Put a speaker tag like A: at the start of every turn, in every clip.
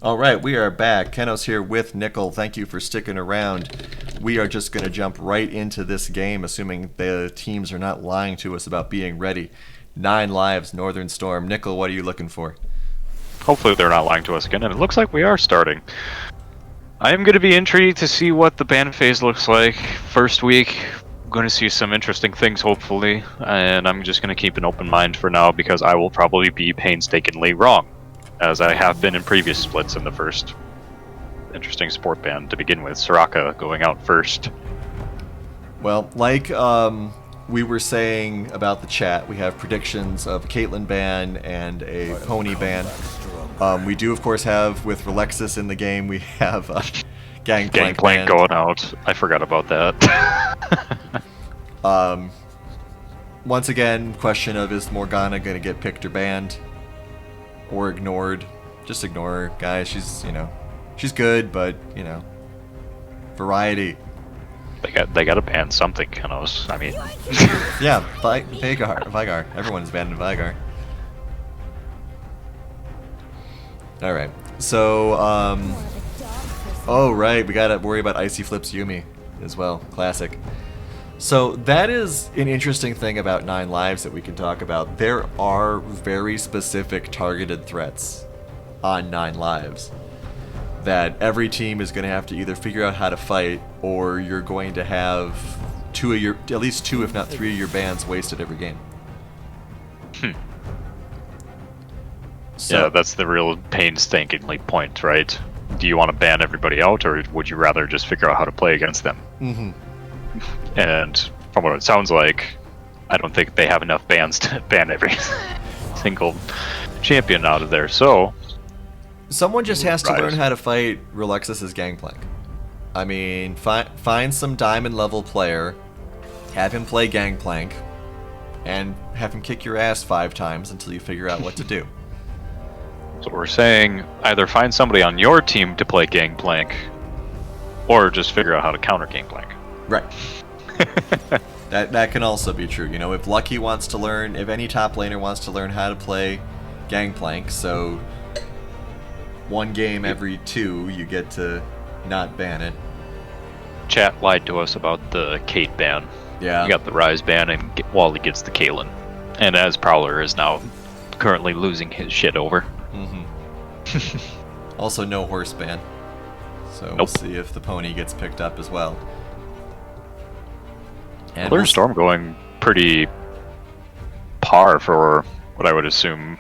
A: All right, we are back. Kenos here with Nickel. Thank you for sticking around. We are just going to jump right into this game, assuming the teams are not lying to us about being ready. 9 lives, Northern Storm. Nickel, what are you looking for?
B: Hopefully they're not lying to us again, and it looks like we are starting. I am going to be intrigued to see what the ban phase looks like. First week, I'm going to see some interesting things, hopefully, and I'm just going to keep an open mind for now because I will probably be painstakingly wrong, as I have been in previous splits in the first interesting support ban to begin with, Soraka going out first.
A: Well, like we were saying about the chat, we have predictions of a Caitlyn ban and a Pony ban. We do, of course, have, with Relexus in the game, we have Gangplank ban.
B: Going out. I forgot about that.
A: Once again, question of is Morgana going to get picked or banned? Or ignored? Just ignore her, guys. She's, she's good, but, variety.
B: They got to ban something, Kenos. I mean,
A: yeah, Vigar. Everyone's banned in Vigar. All right. So, oh right, we gotta worry about Icy Flips Yumi as well. Classic. So that is an interesting thing about 9 lives that we can talk about. There are very specific targeted threats on 9 lives that every team is going to have to either figure out how to fight, or you're going to have at least 2 if not 3 of your bans wasted every game.
B: So, yeah, that's the real painstakingly point, right? Do you want to ban everybody out, or would you rather just figure out how to play against them?
A: Mm-hmm.
B: And from what it sounds like, I don't think they have enough bans to ban every single champion out of there, so...
A: Someone just has to learn how to fight Relexus' Gangplank. I mean, find some diamond level player, have him play Gangplank, and have him kick your ass 5 times until you figure out what to do.
B: So we're saying either find somebody on your team to play Gangplank, or just figure out how to counter Gangplank.
A: Right. That can also be true. If Lucky wants to learn, if any top laner wants to learn how to play Gangplank, so 1 game every 2, you get to not ban it.
B: Chat lied to us about the Kate ban.
A: Yeah.
B: We got the Rise ban, and Wally gets the Caitlyn. And as Prowler is now currently losing his shit over.
A: Mm-hmm. Also, no horse ban. So
B: nope.
A: We'll see if the pony gets picked up as well. And
B: Northern Storm going pretty par for what I would assume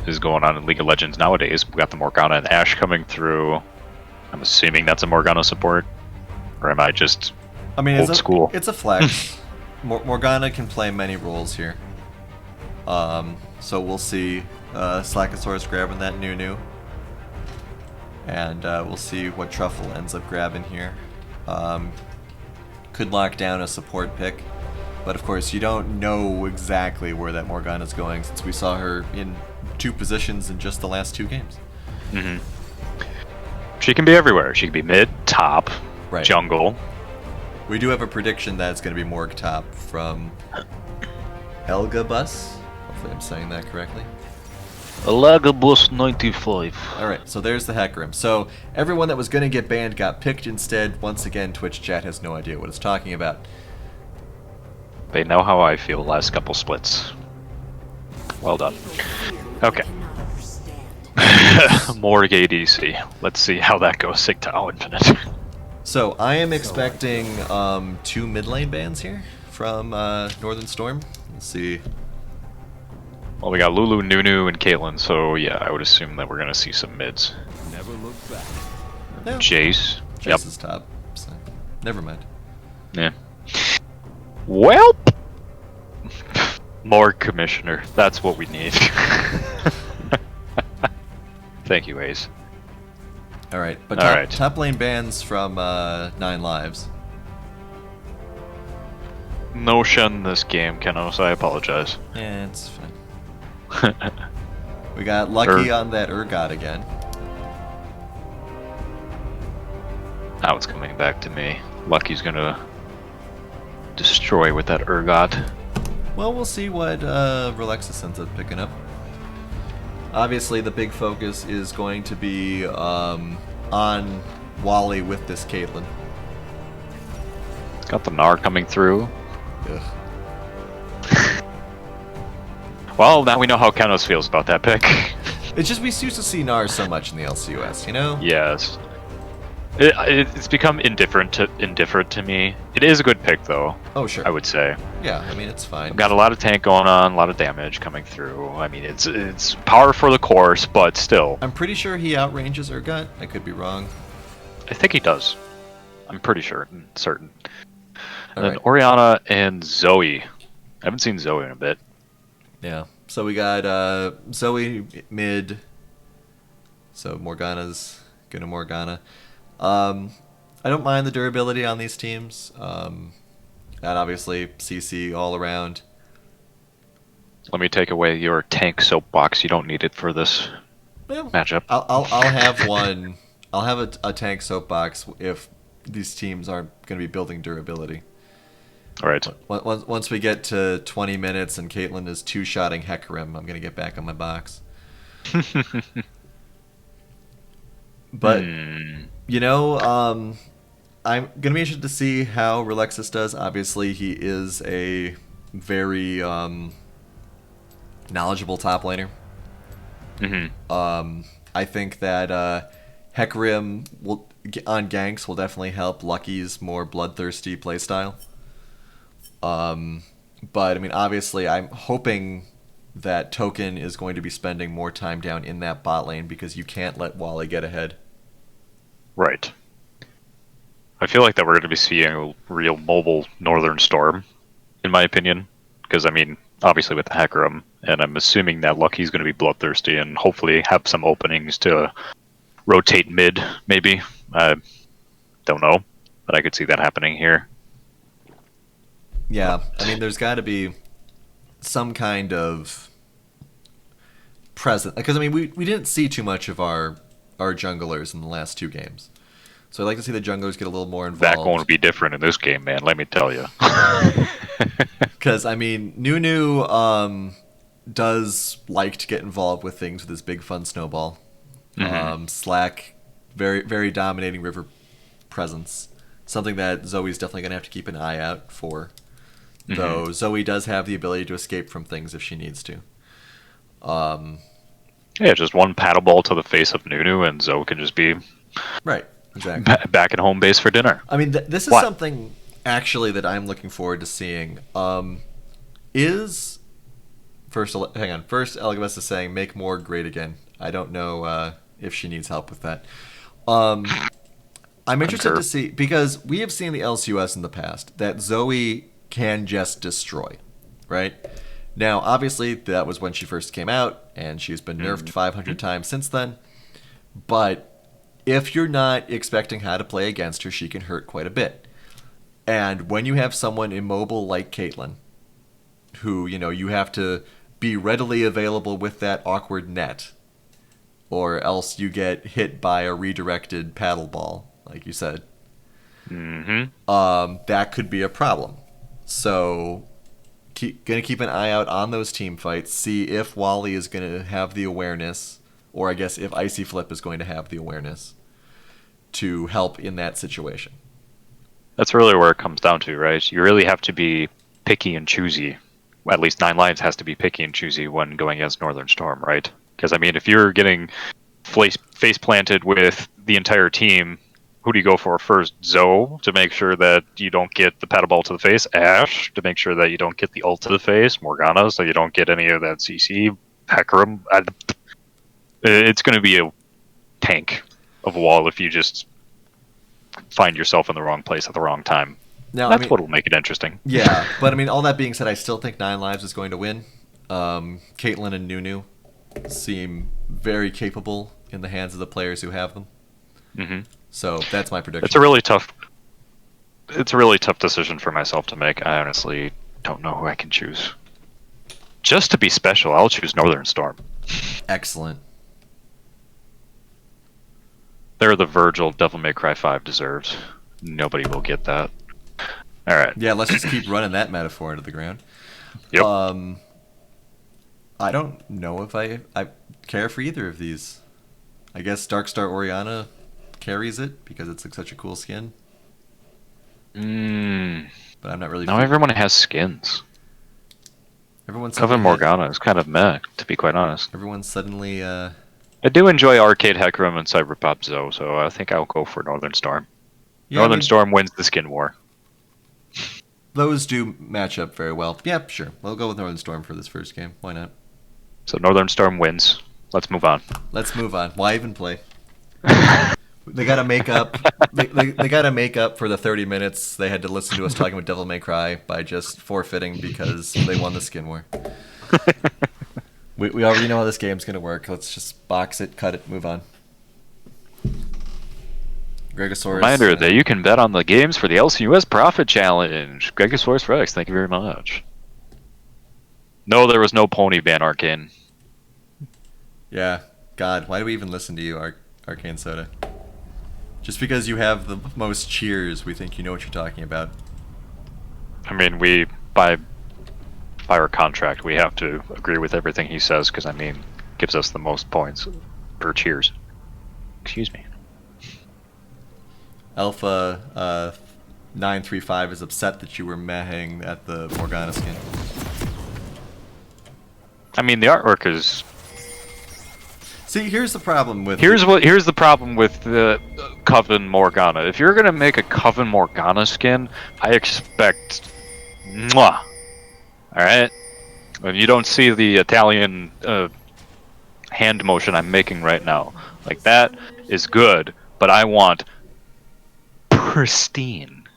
B: is going on in League of Legends nowadays. We got the Morgana and Ashe coming through. I'm assuming that's a Morgana support, or am I just old school?
A: It's a flex. Morgana can play many roles here. So we'll see. Slackosaurus grabbing that new, and we'll see what Truffle ends up grabbing here. Could lock down a support pick, but of course you don't know exactly where that Morgana's going, since we saw her in 2 positions in just the last 2 games.
B: Mm-hmm. She can be everywhere. She can be mid, top,
A: right.
B: Jungle.
A: We do have a prediction that it's going to be Morg top from Elga Bus. Hopefully I'm saying that correctly.
B: Elagabus 95.
A: Alright, so there's the Hecarim. So everyone that was going to get banned got picked instead. Once again, Twitch chat has no idea what it's talking about.
B: They know how I feel last couple splits. Well done. Okay. Morg ADC. Let's see how that goes. Sigtao Infinite.
A: So I am expecting 2 mid lane bans here from Northern Storm. Let's see.
B: Well, we got Lulu, Nunu, and Caitlyn, so yeah, I would assume that we're gonna see some mids.
C: Never look back.
A: No.
B: Jace.
A: Jace is top. So never mind.
B: Yeah. Well, more commissioner. That's what we need. Thank you, Ace.
A: Alright, but
B: Alright.
A: Top lane bans from 9 lives.
B: No shun this game, Kenos. I apologize.
A: Yeah, it's fine. We got Lucky on that Urgot again.
B: Now it's coming back to me. Lucky's gonna destroy with that Urgot.
A: Well, we'll see what Relexus ends up picking up. Obviously, the big focus is going to be on Wally with this Caitlyn.
B: Got the Gnar coming through.
A: Ugh.
B: Well, now we know how Kenos feels about that pick.
A: It's just we used to see Gnar so much in the LCUS, you know?
B: Yes. It's become indifferent to me. It is a good pick, though.
A: Oh, sure.
B: I would say.
A: Yeah, I mean, it's fine.
B: Got a lot of tank going on, a lot of damage coming through. I mean, it's power for the course, but still.
A: I'm pretty sure he outranges Urgot. I could be wrong.
B: I think he does. I'm pretty sure, certain.
A: All
B: And then
A: right.
B: Orianna and Zoe. I haven't seen Zoe in a bit.
A: Yeah. So we got Zoe mid. So Morgana's gonna Morgana. I don't mind the durability on these teams. And obviously CC all around.
B: Let me take away your tank soapbox. You don't need it for this
A: Well,
B: matchup.
A: I'll have one. I'll have a tank soapbox if these teams aren't going to be building durability.
B: All right.
A: Once we get to 20 minutes and Caitlyn is two-shotting Hecarim, I'm going to get back on my box. But, you know, I'm going to be interested to see how Relexus does. Obviously, he is a very knowledgeable top laner. I think that Hecarim on ganks will definitely help Lucky's more bloodthirsty playstyle. But I mean, obviously, I'm hoping that Token is going to be spending more time down in that bot lane because you can't let Wally get ahead.
B: Right. I feel like that we're going to be seeing a real mobile Northern Storm, in my opinion. Because, I mean, obviously with the Hecarim, and I'm assuming that Lucky's going to be bloodthirsty and hopefully have some openings to rotate mid, maybe. I don't know, but I could see that happening here.
A: Yeah, I mean, there's got to be some kind of present. Because, I mean, we didn't see too much of our junglers in the last two games. So I'd like to see the junglers get a little more involved.
B: That going to be different in this game, man, let me tell you.
A: Because, I mean, Nunu does like to get involved with things with his big fun snowball. Slack, very, very dominating river presence. Something that Zoe's definitely going to have to keep an eye out for. Though Zoe does have the ability to escape from things if she needs to.
B: Yeah, just one paddle ball to the face of Nunu, and Zoe can just be
A: Right, exactly.
B: back at home base for dinner.
A: I mean, this is
B: What?
A: something actually that I'm looking forward to seeing. Is first? Hang on. First, LCUS is saying make more great again. I don't know if she needs help with that. I'm interested
B: Concur.
A: to see because we have seen the LCUS in the past that Zoe can just destroy, right? Now, obviously, that was when she first came out, and she's been nerfed 500 times since then. But if you're not expecting how to play against her, she can hurt quite a bit. And when you have someone immobile like Caitlyn, who, you know, you have to be readily available with that awkward net, or else you get hit by a redirected paddle ball, like you said, that could be a problem. So, gonna keep an eye out on those team fights, see if Wally is gonna have the awareness, or I guess if Icy Flip is going to have the awareness to help in that situation.
B: That's really where it comes down to, right? You really have to be picky and choosy. At least Nine Lives has to be picky and choosy when going against Northern Storm, right? Because, I mean, if you're getting face planted with the entire team, who do you go for first? Zoe, to make sure that you don't get the paddle ball to the face. Ashe, to make sure that you don't get the ult to the face. Morgana, so you don't get any of that CC. Hecarim. It's going to be a tank of a wall if you just find yourself in the wrong place at the wrong time.
A: Now,
B: That's what will make it interesting.
A: Yeah, but I mean, all that being said, I still think Nine Lives is going to win. Caitlyn and Nunu seem very capable in the hands of the players who have them. So that's my prediction.
B: It's a really tough decision for myself to make. I honestly don't know who I can choose. Just to be special, I'll choose Northern Storm.
A: Excellent.
B: They're the Virgil Devil May Cry 5 deserved. Nobody will get that. All right.
A: Yeah, let's just keep running that metaphor into the ground.
B: Yep.
A: I don't know if I care for either of these. I guess Darkstar Oriana carries it because it's like such a cool skin. But I'm not really.
B: Now everyone has skins.
A: Everyone's
B: Coven Morgana is kind of meh, to be quite honest.
A: Everyone's suddenly.
B: I do enjoy Arcade Hecarim and Cyberpop though, so I think I'll go for Northern Storm.
A: Yeah,
B: Northern Storm wins the skin war.
A: Those do match up very well. Yeah, sure. We'll go with Northern Storm for this first game. Why not?
B: So Northern Storm wins. Let's move on.
A: Let's move on. Why even play? They got to make up. They got to make up for the 30 minutes they had to listen to us talking about Devil May Cry by just forfeiting because they won the skin war. We already know how this game's gonna work. Let's just box it, cut it, move on. Gregosaurus.
B: Reminder that you can bet on the games for the LCUS Profit Challenge. Gregosaurus Rex, thank you very much. No, there was no pony ban, Arcane.
A: Yeah, God, why do we even listen to you, Arcane Soda? Just because you have the most cheers, we think you know what you're talking about.
B: I mean, we by our contract, we have to agree with everything he says because I mean, gives us the most points per cheers. Excuse me.
A: Alpha 935 is upset that you were mehing at the Morgana skin.
B: I mean, the artwork is.
A: See, here's the problem with.
B: Here's the problem with the Coven Morgana. If you're gonna make a Coven Morgana skin, I expect, mwah. All right. When you don't see the Italian hand motion I'm making right now, like that is good, but I want pristine.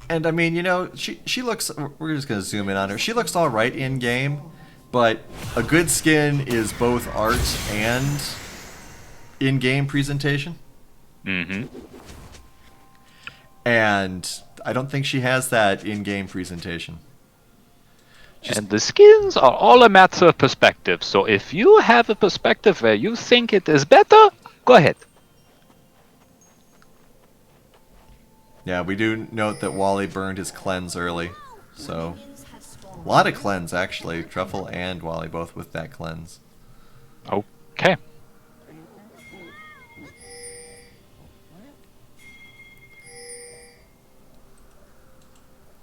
A: And I mean, you know, she looks. We're just gonna zoom in on her. She looks all right in game, but a good skin is both art and in-game presentation.
B: Mm-hmm.
A: And I don't think she has that in-game presentation.
B: And the skins are all a matter of perspective. So if you have a perspective where you think it is better, go ahead.
A: Yeah, we do note that Wally burned his cleanse early, so a lot of cleanse actually. Truffle and Wally both with that cleanse.
B: Okay.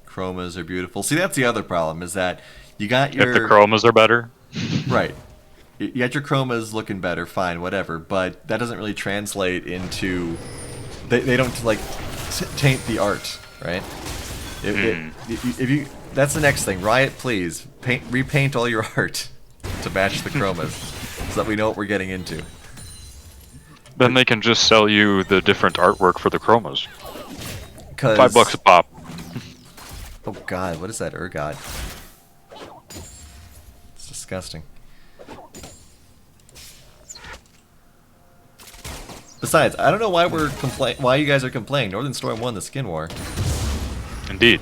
A: Chromas are beautiful. See, that's the other problem, is that you got your...
B: If the chromas are better.
A: Right. You got your chromas looking better, fine, whatever, but that doesn't really translate into... They don't, like, taint the art, right? If you... That's the next thing. Riot, please, repaint all your art to match the chromas, so that we know what we're getting into.
B: Then they can just sell you the different artwork for the chromas. $5 a pop.
A: Oh god, what is that ergot? It's disgusting. Besides, I don't know why why you guys are complaining. Northern Storm won the skin war.
B: Indeed.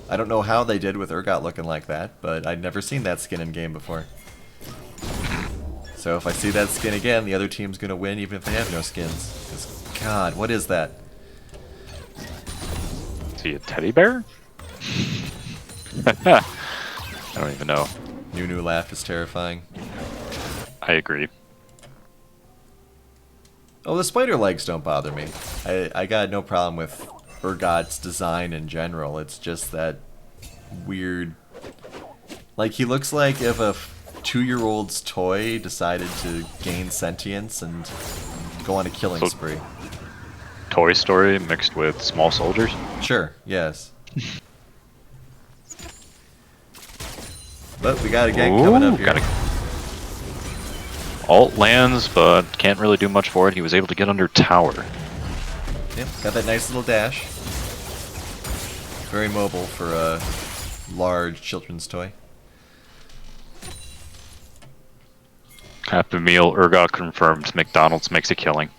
A: I don't know how they did with Urgot looking like that, but I'd never seen that skin in game before. So if I see that skin again, the other team's gonna win even if they have no skins. 'Cause, God, what is that?
B: Is he a teddy bear? I don't even know.
A: New laugh is terrifying.
B: I agree.
A: Oh, the spider legs don't bother me. I got no problem with Urgot's design in general. It's just that weird... Like, he looks like if a 2-year-old's toy decided to gain sentience and go on a killing spree.
B: Toy Story mixed with Small Soldiers?
A: Sure, yes. But we got a gang coming up here.
B: Alt lands, but can't really do much for it. He was able to get under tower.
A: Yep, got that nice little dash. Very mobile for a large children's toy.
B: Happy Meal, Urgot confirmed. McDonald's makes a killing.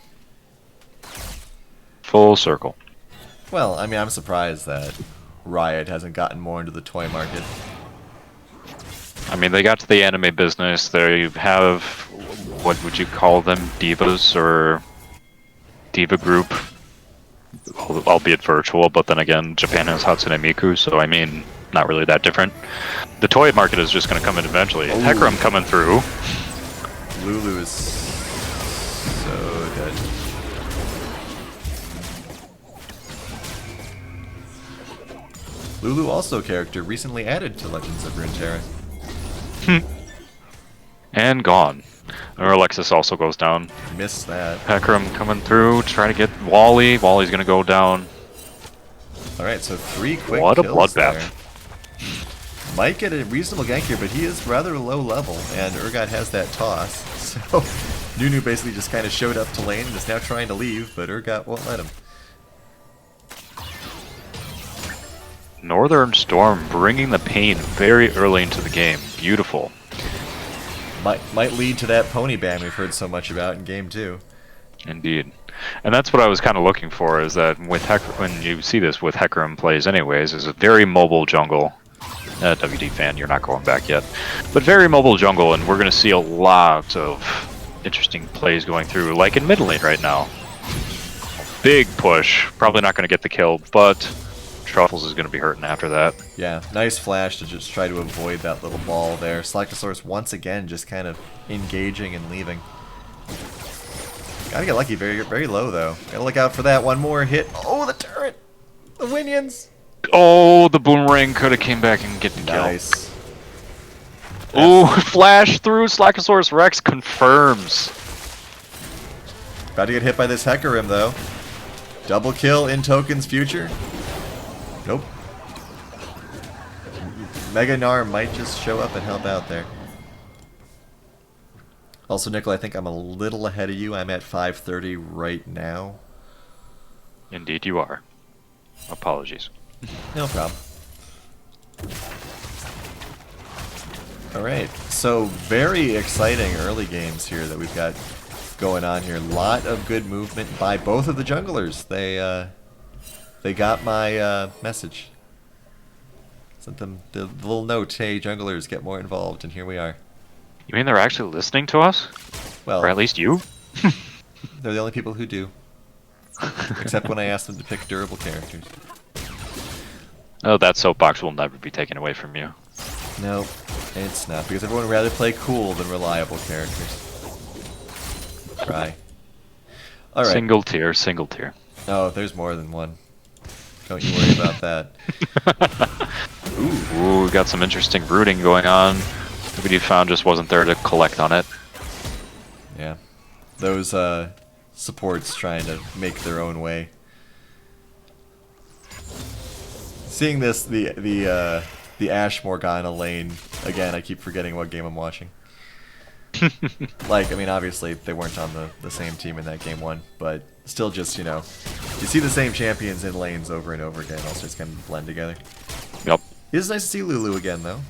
B: Full circle.
A: Well, I mean, I'm surprised that Riot hasn't gotten more into the toy market.
B: I mean, they got to the anime business. They have, what would you call them, divas or diva group, albeit virtual. But then again, Japan has Hatsune Miku, so I mean, not really that different. The toy market is just going to come in eventually.
A: Ooh.
B: Hecarim coming through.
A: Lulu is so good. Lulu also a character recently added to Legends of Runeterra.
B: And gone. Or Alexis also goes down.
A: Missed that.
B: Hecarim coming through, trying to get Wally. Wally's going to go down.
A: Alright, so 3 quick
B: What a
A: kills
B: bloodbath.
A: there. Might get a reasonable gank here, but he is rather low level, and Urgot has that toss. So Nunu basically just kind of showed up to lane and is now trying to leave, but Urgot won't let him.
B: Northern Storm bringing the pain very early into the game. Beautiful.
A: Might lead to that pony ban we've heard so much about in game 2.
B: Indeed. And that's what I was kind of looking for, is that with when you see this with Hecarim plays anyways, is a very mobile jungle. WD fan, you're not going back yet. But very mobile jungle, and we're going to see a lot of interesting plays going through, like in mid lane right now. Big push. Probably not going to get the kill, but Truffles is going to be hurting after that.
A: Yeah, nice flash to just try to avoid that little ball there. Slackosaurus once again just kind of engaging and leaving. Gotta get lucky, very low though. Gotta look out for that. One more hit. Oh, the turret! The Winions!
B: Oh, the boomerang could have came back and get the kill.
A: Nice.
B: Ooh, flash through. Slackosaurus Rex confirms.
A: About to get hit by this Hecarim though. Double kill in Token's future. Nope. Mega Gnar might just show up and help out there. Also, Nickel, I think I'm a little ahead of you. I'm at 530 right now.
B: Indeed you are. Apologies.
A: No problem. Alright, so very exciting early games here that we've got going on here. Lot of good movement by both of the junglers. They got my message. Sent them the little note, hey junglers, get more involved, and here we are.
B: You mean they're actually listening to us?
A: Well,
B: Or at least you?
A: they're the only people who do. Except when I ask them to pick durable characters.
B: Oh, that soapbox will never be taken away from you.
A: No, it's not, because everyone would rather play cool than reliable characters. Try. Alright.
B: Single tier, single tier.
A: Oh, there's more than one. Don't you worry about that.
B: Ooh, we got some interesting brooding going on. Nobody found just wasn't there to collect on it.
A: Yeah. Those supports trying to make their own way. Seeing this, the Ashe Morgana lane, again, I keep forgetting what game I'm watching. Like, I mean, obviously, they weren't on the same team in that game 1, but still just, you know, you see the same champions in lanes over and over again, also just kind of blend together.
B: Yep.
A: It is nice to see Lulu again, though.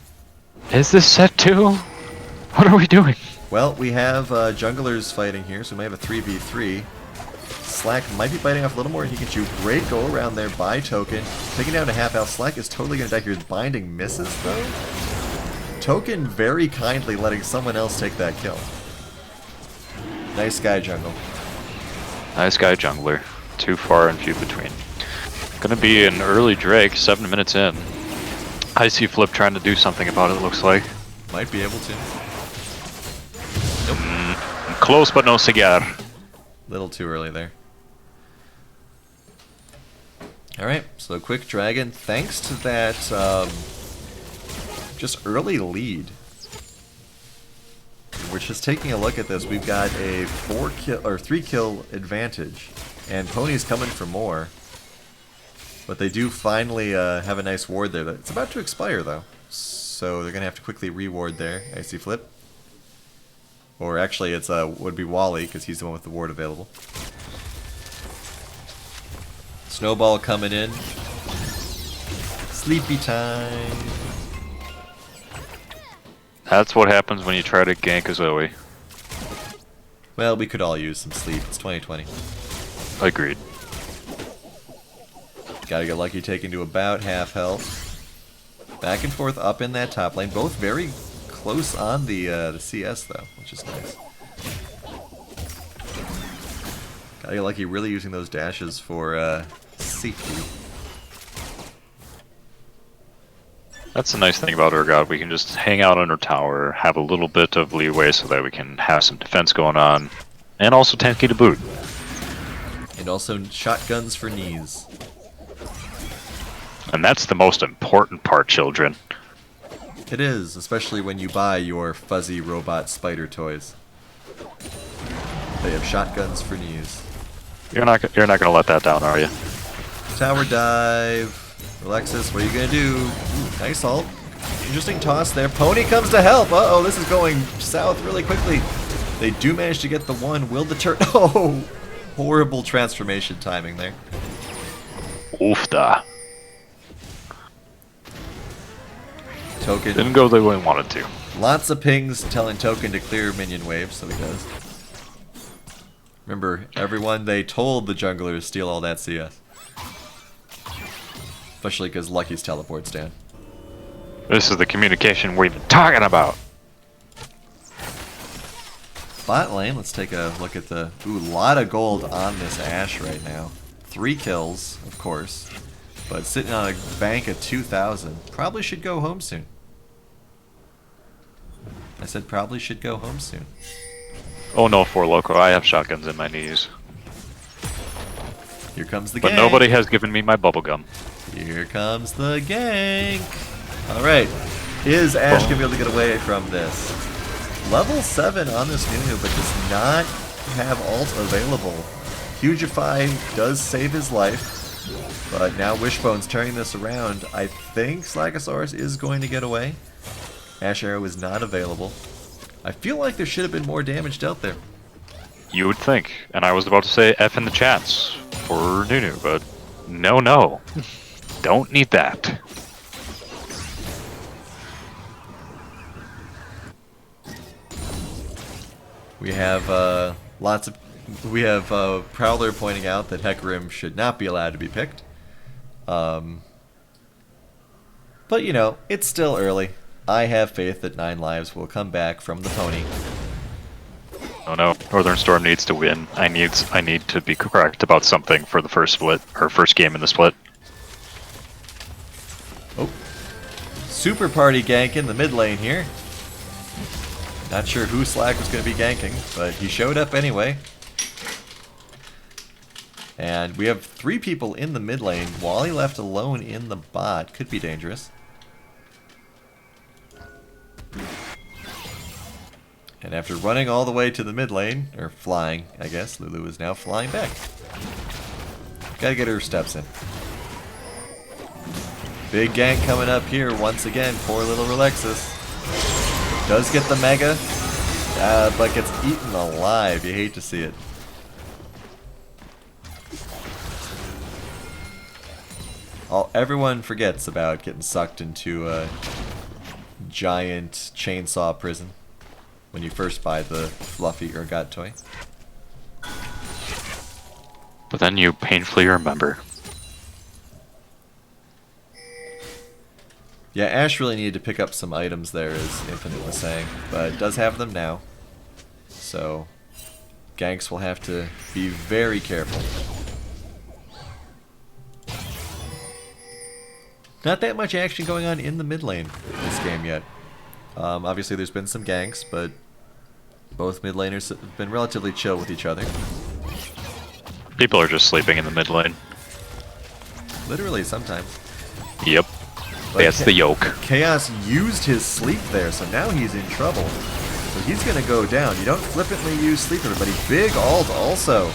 B: Is this set 2? What are we doing?
A: Well, we have junglers fighting here, so we might have a 3v3. Slack might be biting off a little more than he can chew. Great go around there by Token. Taking down to half health. Slack is totally going to die here. His binding misses, though. Token very kindly letting someone else take that kill. Nice guy, jungle.
B: Nice guy, jungler. Too far and few between. Gonna be an early Drake, 7 minutes in. Icy Flip trying to do something about it, looks like.
A: Might be able to.
B: Close but no cigar.
A: Little too early there. Alright, so quick dragon. Thanks to that just early lead. We're just taking a look at this. We've got a 3 kill advantage, and Pony's coming for more. But they do finally have a nice ward there. It's about to expire though, so they're gonna have to quickly reward there. Icy Flip, or actually, it's would be Wally because he's the one with the ward available. Snowball coming in. Sleepy time.
B: That's what happens when you try to gank a Zoe.
A: Well, we could all use some sleep. It's 2020.
B: Agreed.
A: Gotta get lucky taken to about half health. Back and forth up in that top lane. Both very close on the CS though, which is nice. Gotta get lucky really using those dashes for safety.
B: That's the nice thing about Urgot. We can just hang out under tower, have a little bit of leeway so that we can have some defense going on, and also tanky to boot.
A: And also shotguns for knees.
B: And that's the most important part, children.
A: It is, especially when you buy your fuzzy robot spider toys. They have shotguns for knees.
B: You're not gonna let that down, are you?
A: Tower dive. Alexis, what are you gonna do? Ooh, nice ult. Interesting toss there. Pony comes to help. Uh-oh, this is going south really quickly. They do manage to get the one. Will the turn? Oh, horrible transformation timing there.
B: Oofda.
A: Token.
B: Didn't go the way we wanted to.
A: Lots of pings telling Token to clear minion waves, so he does. Remember, everyone, they told the jungler to steal all that CS. Especially because Lucky's teleports down.
B: This is the communication we've been talking about.
A: Bot lane, let's take a look at the... Ooh, lot of gold on this Ashe right now. 3 kills, of course. But sitting on a bank of 2,000. Probably should go home soon. I said probably should go home soon.
B: Oh no, for Loco, I have shotguns in my knees.
A: Here comes the
B: But
A: gank.
B: nobody has given me my bubblegum.
A: Here comes the gank. Alright. Is Ashe going to be able to get away from this? Level 7 on this Nunu, but does not have ult available. Hugify does save his life. But now Wishbone's turning this around. I think Slackosaurus is going to get away. Ashe Arrow is not available. I feel like there should have been more damage dealt there.
B: You would think, and I was about to say F in the chats for Nunu, but no. Don't need that.
A: We have Prowler pointing out that Hecarim should not be allowed to be picked. But you know, it's still early. I have faith that 9 lives will come back from the pony.
B: Oh no, Northern Storm needs to win. I need to be correct about something for the first split, or first game in the split.
A: Oh. Super party gank in the mid lane here. Not sure who Slack was going to be ganking, but he showed up anyway. And we have 3 people in the mid lane. Wally left alone in the bot. Could be dangerous. And after running all the way to the mid lane, or flying, I guess, Lulu is now flying back. Gotta get her steps in. Big gank coming up here once again. Poor little Relexus. Does get the mega, but gets eaten alive. You hate to see it. Everyone forgets about getting sucked into a giant chainsaw prison when you first buy the fluffy Urgot toy.
B: But then you painfully remember.
A: Yeah, Ashe really needed to pick up some items there, as Infinite was saying, but does have them now. So, ganks will have to be very careful. Not that much action going on in the mid lane this game yet. Obviously there's been some ganks, but both mid laners have been relatively chill with each other.
B: People are just sleeping in the mid lane.
A: Literally sometimes.
B: Yep.
A: But
B: That's the yoke.
A: Chaos used his sleep there, so now he's in trouble. So he's gonna go down. You don't flippantly use sleep, everybody. Big ult also.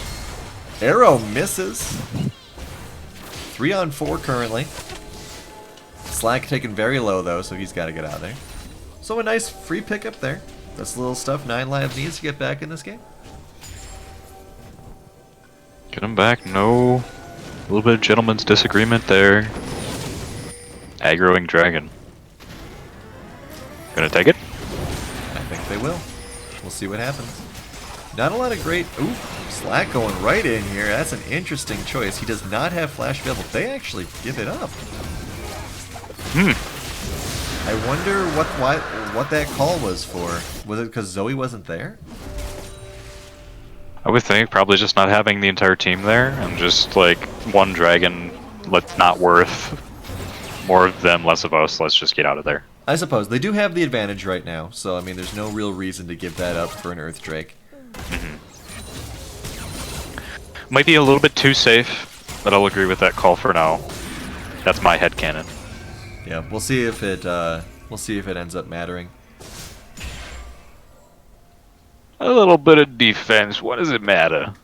A: Arrow misses. 3 on 4 currently. Slack taken very low though, so he's got to get out of there. So a nice free pickup there. That's the little stuff 9 lives needs to get back in this game.
B: Get him back. No. A little bit of gentleman's disagreement there. Aggroing dragon. Gonna take it?
A: I think they will. We'll see what happens. Not a lot of great... Ooh, Slack going right in here. That's an interesting choice. He does not have flash available. They actually give it up. I wonder what that call was for. Was it because Zoe wasn't there?
B: I would think probably just not having the entire team there and just like one dragon not worth More of them, less of us. Let's just get out of there.
A: I suppose. They do have the advantage right now, so I mean, there's no real reason to give that up for an Earth Drake.
B: Might be a little bit too safe, but I'll agree with that call for now. That's my headcanon.
A: Yeah, we'll see if it ends up mattering.
B: A little bit of defense. What does it matter?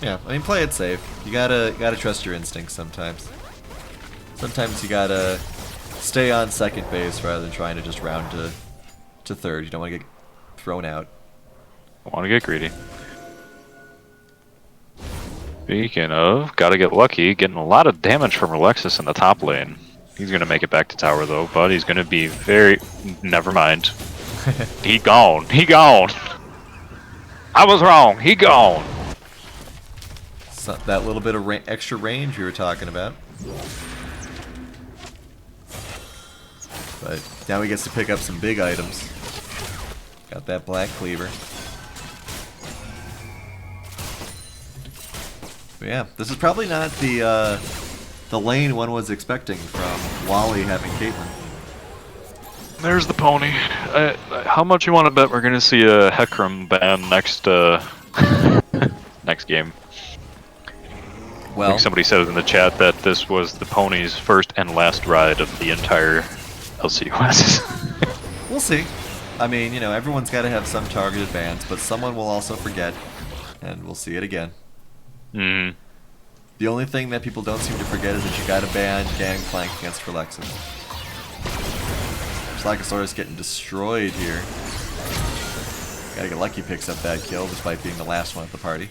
A: Yeah, I mean, play it safe. You gotta trust your instincts sometimes. Sometimes you gotta stay on second base rather than trying to just round to third. You don't want to get thrown out.
B: I want to get greedy. Speaking of, gotta get lucky. Getting a lot of damage from Alexis in the top lane. He's gonna make it back to tower though, but he's gonna be very... Never mind. He gone. He gone. I was wrong. He gone.
A: So that little bit of extra range we were talking about. But now he gets to pick up some big items. Got that black cleaver. But yeah, this is probably not the lane one was expecting from Wally having Caitlyn.
B: There's the pony. How much you want to bet we're gonna see a Hecarim ban next next game?
A: Well,
B: I think somebody said in the chat that this was the pony's first and last ride of the entire LCUS.
A: we'll see. I mean, you know, everyone's got to have some targeted bans, but someone will also forget, and we'll see it again.
B: Mm.
A: The only thing that people don't seem to forget is that you got to ban Gangplank against Phyrexian. Slackosaurus getting destroyed here. Gotta get lucky picks up that kill despite being the last one at the party.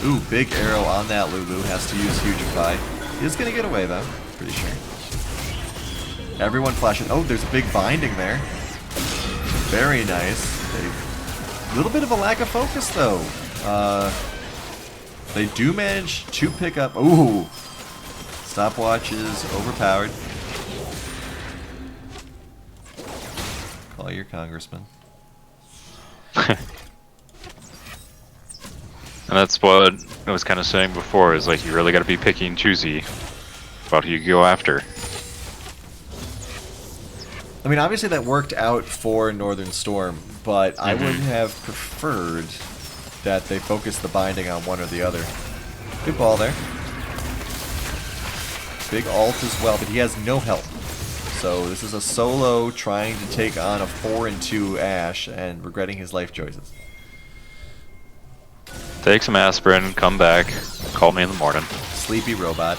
A: Ooh, big arrow on that Lulu. Has to use Hugify. He's gonna get away though, pretty sure. Everyone flashing. Oh, there's a big binding there. Very nice. A little bit of a lack of focus though. They do manage to pick up. Ooh, stopwatch is overpowered. Call your congressman.
B: And that's what I was kind of saying before, is like you really got to be picky and choosy about who you go after.
A: I mean, obviously that worked out for Northern Storm, but I would have preferred that they focus the binding on one or the other. Good ball there. Big ult as well, but he has no help. So this is a solo trying to take on a 4-2 Ashe and regretting his life choices.
B: Take some aspirin, come back, call me in the morning.
A: Sleepy robot.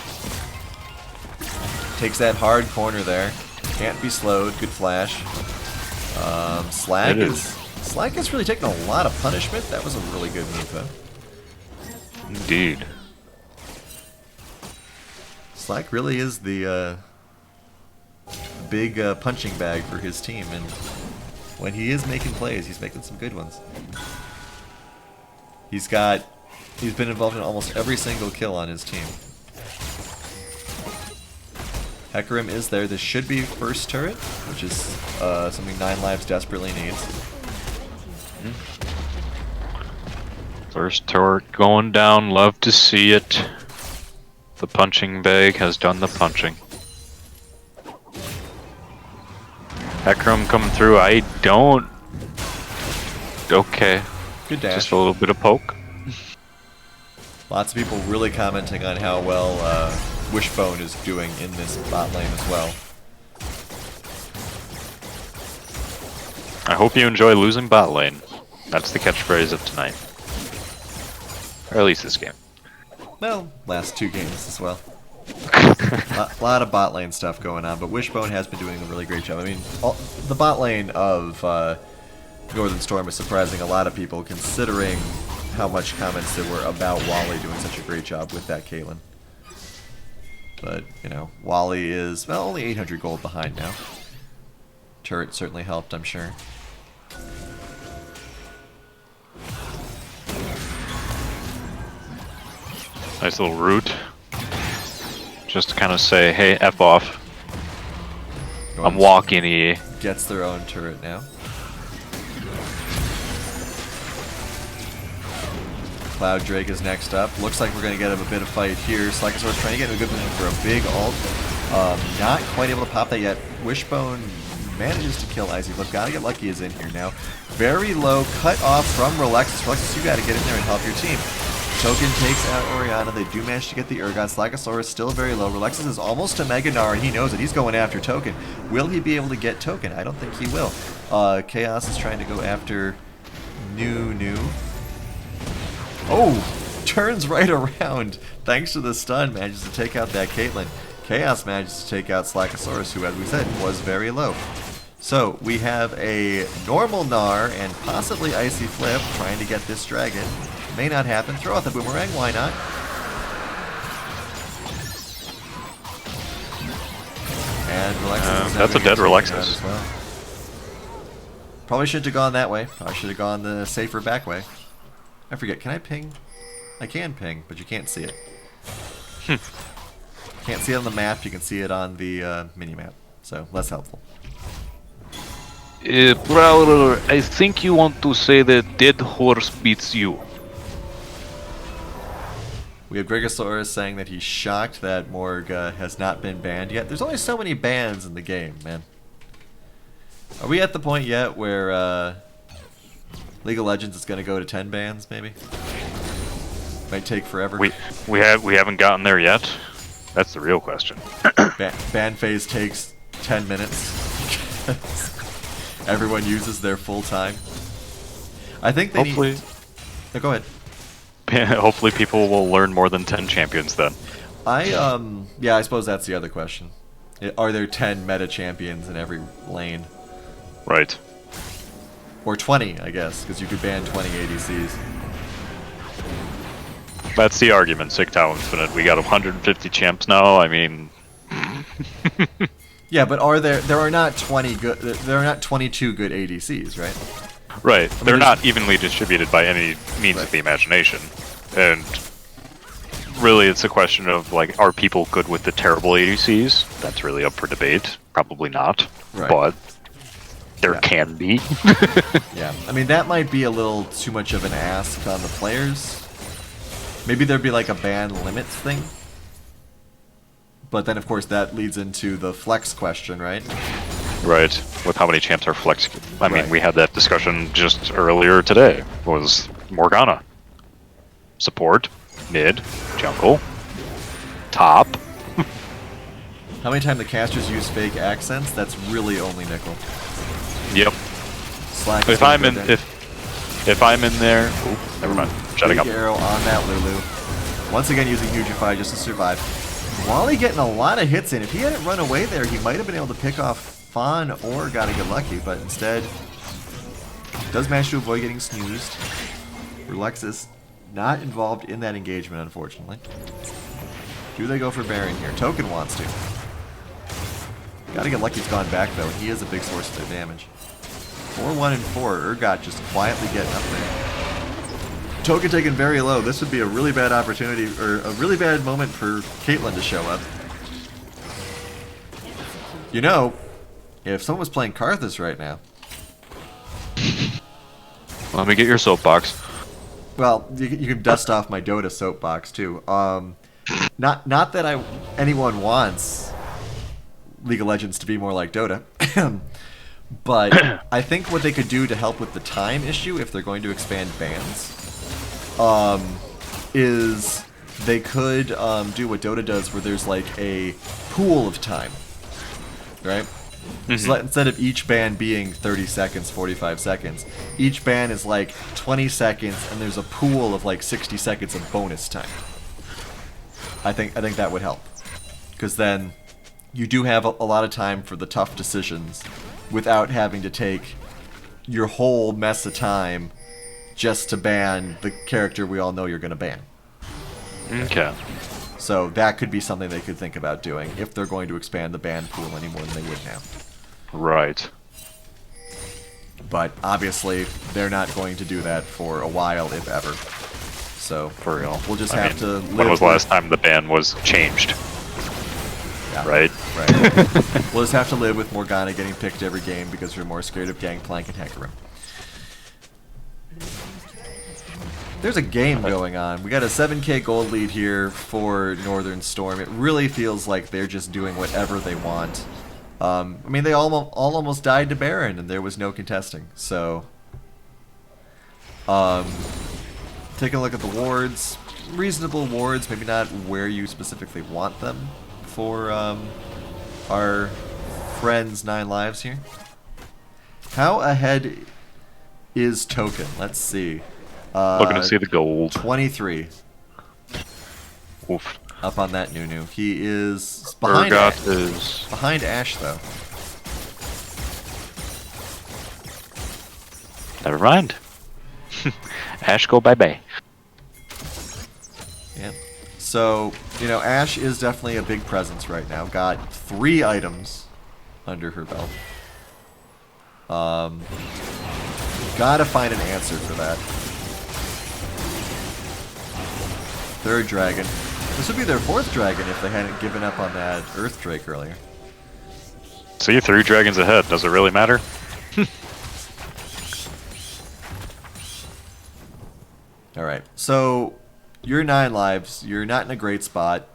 A: Takes that hard corner there. Can't be slowed. Good flash. Slack is really taking a lot of punishment. That was a really good move though.
B: Indeed.
A: Slack really is the big punching bag for his team, and when he is making plays, he's making some good ones. He's been involved in almost every single kill on his team. Hecarim is there. This should be first turret, which is something 9 Lives desperately needs.
B: First turret going down, love to see it. The punching bag has done the punching. Hecarim coming through, I don't... Okay.
A: Good dash.
B: Just a little bit of poke.
A: Lots of people really commenting on how well Wishbone is doing in this bot lane as well.
B: I hope you enjoy losing bot lane. That's the catchphrase of tonight. Or at least this game.
A: Well, last 2 games as well. Lot of bot lane stuff going on, but Wishbone has been doing a really great job. I mean, the bot lane of Northern Storm is surprising a lot of people, considering how much comments there were about Wally doing such a great job with that Caitlyn. But, you know, Wally is, well, only 800 gold behind now. Turret certainly helped, I'm sure.
B: Nice little root. Just to kind of say, hey, F off. I'm walking here.
A: Gets their own turret now. Cloud Drake is next up. Looks like we're going to get him a bit of fight here. Slackosaurus trying to get in a good position for a big ult. Not quite able to pop that yet. Wishbone manages to kill Icy Flip. Gotta get lucky is in here now. Very low cut off from Relexus. Relexus, you gotta get in there and help your team. Token takes out Oriana. They do manage to get the Urgot. Slackosaurus still very low. Relexus is almost to Mega Gnar, and he knows it. He's going after Token. Will he be able to get Token? I don't think he will. Chaos is trying to go after New. Oh! Turns right around. Thanks to the stun, manages to take out that Caitlyn. Chaos manages to take out Slackosaurus, who, as we said, was very low. So, we have a normal Gnar and possibly Icy Flip trying to get this dragon. May not happen. Throw out the boomerang, why not? And Relexus
B: that's a dead Relexus.
A: As well. Probably shouldn't have gone that way. Probably should have gone the safer back way. I forget, can I ping? I can ping, but you can't see it. Can't see it on the map, you can see it on the mini-map. So, less helpful.
B: Prowler, I think you want to say that dead horse beats you.
A: We have Grigosaurus saying that he's shocked that Morg has not been banned yet. There's only so many bans in the game, man. Are we at the point yet where League of Legends is going to go to 10 bans, maybe? Might take forever.
B: We haven't gotten there yet. That's the real question.
A: Ban phase takes 10 minutes. Everyone uses their full time. I think they
B: Hopefully.
A: need... No, go ahead.
B: Hopefully people will learn more than 10 champions then.
A: Yeah, I suppose that's the other question. Are there 10 meta champions in every lane?
B: Right.
A: Or 20, I guess, because you could ban 20 ADCs.
B: That's the argument, Sigtal Infinite. We got 150 champs now, I mean...
A: Yeah, but there are not 20 good, there are not 22 good ADCs, right?
B: Right. They're not evenly distributed by any means of the imagination. And really it's a question of, like, are people good with the terrible ADCs? That's really up for debate. Probably not.
A: Right.
B: But there can be.
A: Yeah. I mean, that might be a little too much of an ask on the players. Maybe there'd be like a ban limits thing. But then, of course, that leads into the flex question, right?
B: Right. With how many champs are flex. I mean,
A: Right.
B: we had that discussion just earlier today. Was Morgana. Support. Mid. Jungle. Top.
A: How many times the casters use fake accents? That's really only Nickel.
B: Yep.
A: Slack
B: If I'm in there, ooh, never mind. Shutting up.
A: Big arrow on that Lulu. Once again using Hugify just to survive. Wally getting a lot of hits in. If he hadn't run away there, he might have been able to pick off Fawn or Gotta Get Lucky, but instead does manage to avoid getting snoozed. Relexus not involved in that engagement, unfortunately. Do they go for Baron here? Token wants to. Gotta Get Lucky's gone back, though, and he is a big source of their damage. 4-1 and 4. Urgot just quietly getting up there. Token taken very low. This would be a really bad opportunity, or a really bad moment for Caitlyn to show up. You know, if someone was playing Karthus right now...
B: Let me get your soapbox.
A: Well, you can dust off my Dota soapbox, too. Not that anyone wants League of Legends to be more like Dota. But I think what they could do to help with the time issue, if they're going to expand bans, is they could do what Dota does, where there's like a pool of time, right? So instead of each ban being 30 seconds, 45 seconds, each ban is like 20 seconds, and there's a pool of like 60 seconds of bonus time. I think that would help, because then you do have a lot of time for the tough decisions without having to take your whole mess of time just to ban the character we all know you're going to ban.
B: Okay.
A: So that could be something they could think about doing if they're going to expand the ban pool any more than they would now.
B: Right.
A: But obviously, they're not going to do that for a while, if ever. So
B: For real.
A: we'll just have to live
B: When was the
A: with-
B: last time the ban was changed?
A: Yeah.
B: Right?
A: Right. We'll just have to live with Morgana getting picked every game because we're more scared of Gangplank and Hecarim. There's a game going on. We got a 7k gold lead here for Northern Storm. It really feels like they're just doing whatever they want. I mean, they all almost died to Baron, and there was no contesting. So, taking a look at the wards. Reasonable wards, maybe not where you specifically want them for our friends 9 lives here. How ahead is Token? Let's see.
B: Looking to see the gold.
A: 23.
B: Oof.
A: Up on that Nunu. He is behind
B: Urgot is
A: behind Ashe though.
B: Never mind. Ash, go bye-bye.
A: Yeah. So, you know, Ashe is definitely a big presence right now. Got 3 items under her belt. Gotta find an answer for that. 3rd dragon. This would be their 4th dragon if they hadn't given up on that Earth Drake earlier.
B: See, 3 dragons ahead. Does it really matter?
A: Alright, so you're 9 lives. You're not in a great spot.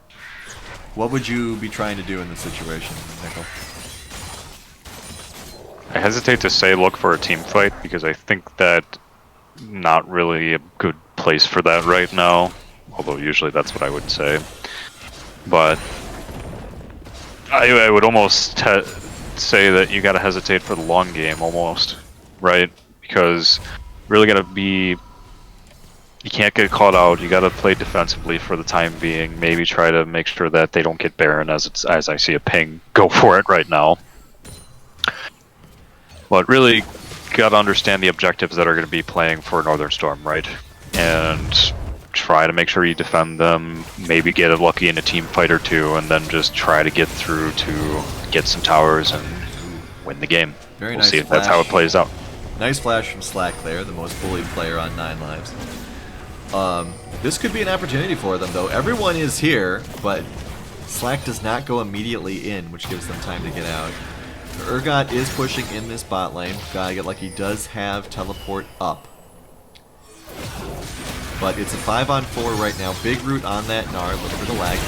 A: What would you be trying to do in this situation, Nickel?
B: I hesitate to say look for a team fight because I think that not really a good place for that right now. Although usually that's what I would say. But I would almost say that you gotta hesitate for the long game almost, right? Because really gotta be... You can't get caught out, you gotta play defensively for the time being, maybe try to make sure that they don't get Baron as I see a ping. Go for it right now. But really gotta understand the objectives that are gonna be playing for Northern Storm, right? And try to make sure you defend them, maybe get it lucky in a team fight or 2, and then just try to get through to get some towers and win the game.
A: Very
B: we'll
A: nice
B: see if that's how it plays out.
A: Nice flash from Slack there, the most bullied player on 9 lives. This could be an opportunity for them, though. Everyone is here, but Slack does not go immediately in, which gives them time to get out. Urgot is pushing in this bot lane. Gotta get like he does have teleport up. But it's a 5-on-4 right now. Big root on that Gnar, looking for the lag.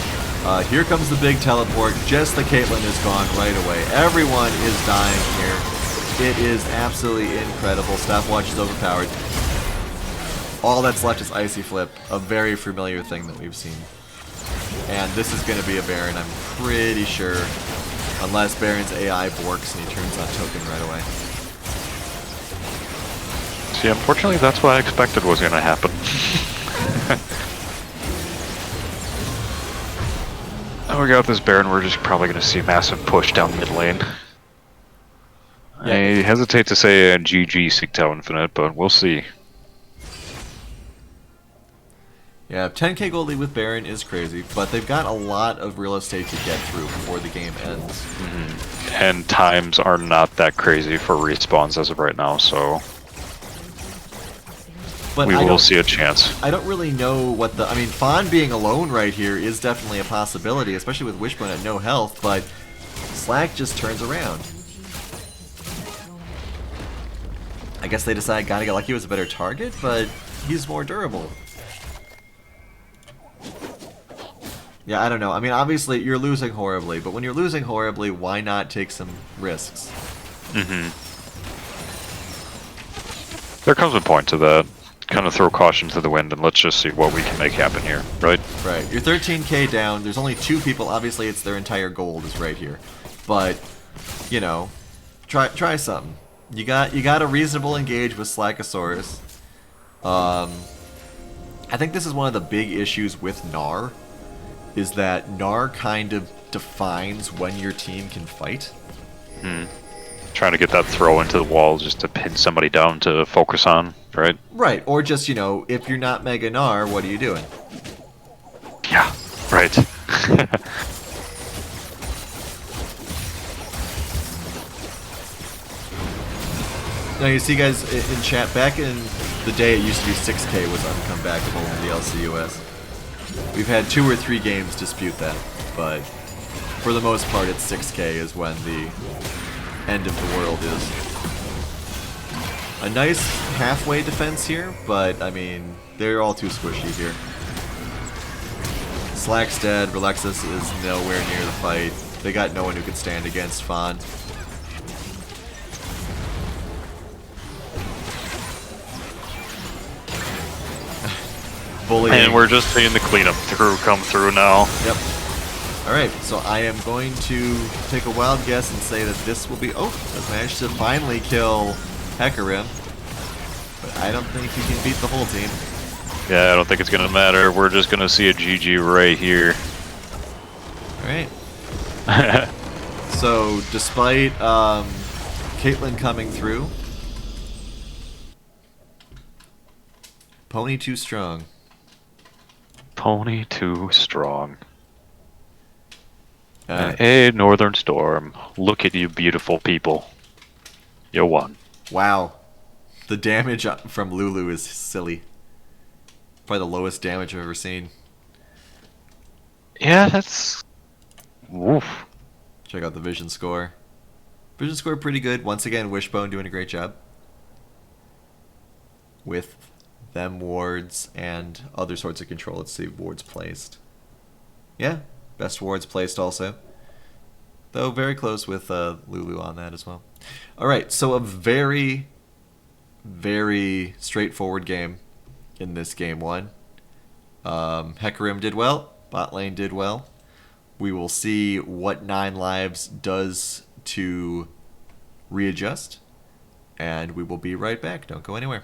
A: Here comes the big teleport. Just the Caitlyn is gone right away. Everyone is dying here. It is absolutely incredible. Stopwatch is overpowered. All that's left is Icy Flip, a very familiar thing that we've seen. And this is going to be a Baron, I'm pretty sure. Unless Baron's AI borks and he turns on Token right away.
B: See, unfortunately, that's what I expected was going to happen. Oh, we got this Baron, we're just probably going to see a massive push down mid lane. Yeah. I hesitate to say a GG Sigtal Infinite, but we'll see.
A: Yeah, 10k gold lead with Baron is crazy, but they've got a lot of real estate to get through before the game ends.
B: Mm-hmm. And times are not that crazy for respawns as of right now, so...
A: But
B: we will see a chance.
A: I don't really know what the... I mean, Fawn being alone right here is definitely a possibility, especially with Wishbone at no health, but Slack just turns around. I guess they decide Gotta Get Lucky was a better target, but he's more durable. Yeah, I don't know. I mean, obviously, you're losing horribly, but when you're losing horribly, why not take some risks?
B: Mm-hmm. There comes a point to that. Kind of throw caution to the wind and let's just see what we can make happen here, right?
A: Right. You're 13k down. There's only 2 people. Obviously, it's their entire gold is right here. But, you know, try something. You got a reasonable engage with Slackosaurus. I think this is one of the big issues with Gnar, is that Gnar kind of defines when your team can fight.
B: Hmm. Trying to get that throw into the wall just to pin somebody down to focus on, right?
A: Right, or just, you know, if you're not Mega Gnar, what are you doing?
B: Yeah, right.
A: Now you see guys in chat, back in the day it used to be 6k was uncomebackable in the LCUS. We've had 2 or 3 games dispute that, but for the most part it's 6k is when the end of the world is. A nice halfway defense here, but I mean, they're all too squishy here. Slack's dead, Relexus is nowhere near the fight. They got no one who can stand against Fawn. Bullying.
B: And we're just seeing the cleanup crew come through now.
A: Yep. Alright, so I am going to take a wild guess and say that this will be... Oh, has managed to finally kill Hecarim. But I don't think he can beat the whole team.
B: Yeah, I don't think it's going to matter. We're just going to see a GG right here.
A: Alright. So, despite Caitlyn coming through, Pony too strong.
B: Pony too strong. Hey, Northern Storm. Look at you beautiful people. You won.
A: Wow. The damage from Lulu is silly. Probably the lowest damage I've ever seen.
B: Yeah, that's... Woof.
A: Check out the vision score. Vision score pretty good. Once again, Wishbone doing a great job. With them wards and other sorts of control. Let's see, wards placed. Yeah, best wards placed also. Though very close with Lulu on that as well. Alright, so a very, very straightforward game in this game one. Hecarim did well. Bot lane did well. We will see what 9 Lives does to readjust. And we will be right back. Don't go anywhere.